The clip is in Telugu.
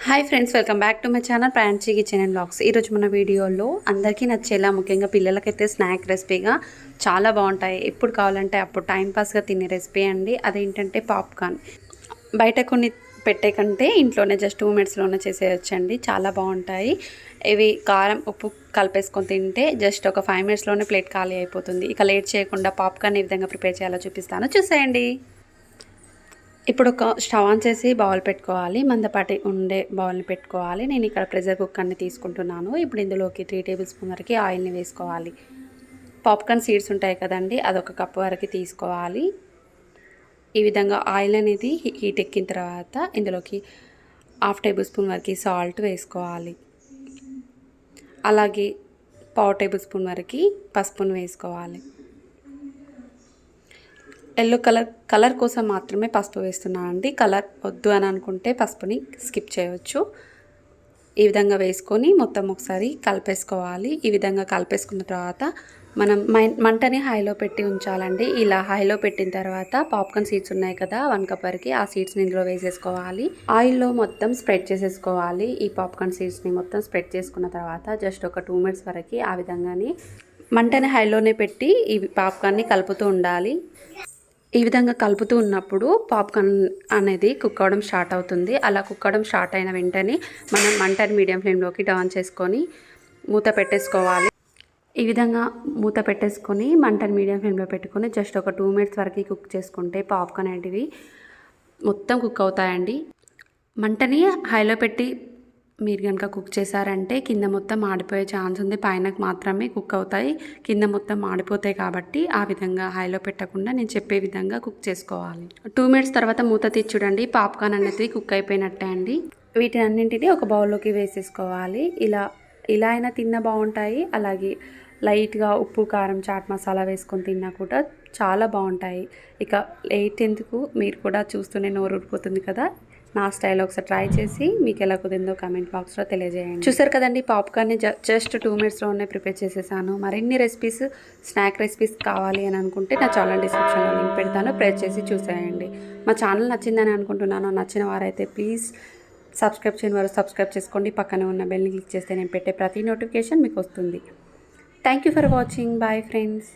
Hi friends, welcome back to my channel Pranchi kitchen and blogs. ఈరోజు మన వీడియోలో అందరికీ నచ్చేలా, ముఖ్యంగా పిల్లలకైతే స్నాక్ రెసిపీగా చాలా బాగుంటాయి. ఎప్పుడు కావాలంటే అప్పుడు టైంపాస్గా తినే రెసిపీ అండి. అదేంటంటే పాప్కార్న్. బయట కొన్ని పెట్టే కంటే ఇంట్లోనే జస్ట్ 2 మినిట్స్లోనే చేసేయచ్చండి. చాలా బాగుంటాయి. ఇవి కారం ఉప్పు కలిపేసుకొని తింటే జస్ట్ ఒక 5 మినిట్స్లోనే ప్లేట్ ఖాళీ అయిపోతుంది. ఇక లేట్ చేయకుండా పాప్కార్న్ ఏ విధంగా ప్రిపేర్ చేయాలో చూపిస్తాను, చూసేయండి. ఇప్పుడు ఒక స్టవ్ ఆన్ చేసి బౌల్ పెట్టుకోవాలి. మందపాటి ఉండే బౌల్ని పెట్టుకోవాలి. నేను ఇక్కడ ప్రెషర్ కుక్కర్ని తీసుకుంటున్నాను. ఇప్పుడు ఇందులోకి 3 టేబుల్ స్పూన్ వరకు ఆయిల్ని వేసుకోవాలి. పాప్కార్న్ సీడ్స్ ఉంటాయి కదండి, అదొక కప్పు వరకు తీసుకోవాలి. ఈ విధంగా ఆయిల్ అనేది హీట్ ఎక్కిన తర్వాత ఇందులోకి 1/2 టేబుల్ స్పూన్ వరకు సాల్ట్ వేసుకోవాలి. అలాగే 1/4 టేబుల్ స్పూన్ వరకు పసుపును వేసుకోవాలి. ఎల్లో కలర్ కోసం మాత్రమే పసుపు వేస్తున్నానండి. కలర్ వద్దు అని అనుకుంటే పసుపుని స్కిప్ చేయవచ్చు. ఈ విధంగా వేసుకొని మొత్తం ఒకసారి కలిపేసుకోవాలి. ఈ విధంగా కలిపేసుకున్న తర్వాత మనం మంటని హైలో పెట్టి ఉంచాలండి. ఇలా హైలో పెట్టిన తర్వాత పాప్కార్న్ సీడ్స్ ఉన్నాయి కదా, 1 కప్ వరకు ఆ సీడ్స్ని ఇందులో వేసేసుకోవాలి. ఆయిల్లో మొత్తం స్ప్రెడ్ చేసేసుకోవాలి. ఈ పాప్కార్న్ సీడ్స్ని మొత్తం స్ప్రెడ్ చేసుకున్న తర్వాత జస్ట్ ఒక 2 మినిట్స్ వరకు ఆ విధంగానే మంటని హైలోనే పెట్టి ఈ పాప్కార్న్ని కలుపుతూ ఉండాలి. ఈ విధంగా కలుపుతూ ఉన్నప్పుడు పాప్కార్న్ అనేది కుక్ అవ్వడం స్టార్ట్ అవుతుంది. అలా కుక్ అవ్వడం స్టార్ట్ అయిన వెంటనే మనం మంటని మీడియం ఫ్లేమ్లోకి డౌన్ చేసుకొని మూత పెట్టేసుకోవాలి. ఈ విధంగా మూత పెట్టేసుకొని మంటని మీడియం ఫ్లేమ్లో పెట్టుకొని జస్ట్ ఒక 2 మినిట్స్ వరకు కుక్ చేసుకుంటే పాప్కార్న్ అనేటివి మొత్తం కుక్ అవుతాయండి. మంటని హైలో పెట్టి మీరు కనుక కుక్ చేశారంటే కింద మొత్తం మాడిపోయే ఛాన్స్ ఉంది. పైనకు మాత్రమే కుక్ అవుతాయి, కింద మొత్తం మాడిపోతాయి. కాబట్టి ఆ విధంగా హైలో పెట్టకుండా నేను చెప్పే విధంగా కుక్ చేసుకోవాలి. 2 మినిట్స్ తర్వాత మూత తీసి చూడండి, పాప్కార్న్ అనేది కుక్ అయిపోయినట్టే అండి. వీటిని అన్నింటినీ ఒక బౌల్లోకి వేసేసుకోవాలి. ఇలా అయినా తిన్నా బాగుంటాయి. అలాగే లైట్గా ఉప్పు కారం చాట్ మసాలా వేసుకొని తిన్నా కూడా చాలా బాగుంటాయి. ఇక లేట్ ఎందుకు, మీరు కూడా చూస్తూనే నోరు ఊరిపోతుంది కదా. నా స్టైల్ ఒకసారి ట్రై చేసి మీకు ఎలా కుదిరిందో కామెంట్ బాక్స్లో తెలియజేయండి. చూసారు కదండి, పాప్కార్న్ని జస్ట్ 2 మినిట్స్లోనే ప్రిపేర్ చేసేసాను. మరిన్ని రెసిపీస్, స్నాక్ రెసిపీస్ కావాలి అని అనుకుంటే నా ఛానల్ డిస్క్రిప్షన్లో లింక్ పెడతాను, ప్రెస్ చేసి చూసేయండి. మా ఛానల్ నచ్చిందని అనుకుంటున్నాను. నచ్చిన వారైతే ప్లీజ్ సబ్స్క్రైబ్ చేయని వారు సబ్స్క్రైబ్ చేసుకోండి. పక్కనే ఉన్న బెల్ని క్లిక్ చేస్తే నేను పెట్టే ప్రతి నోటిఫికేషన్ మీకు వస్తుంది. Thank you for watching. Bye friends.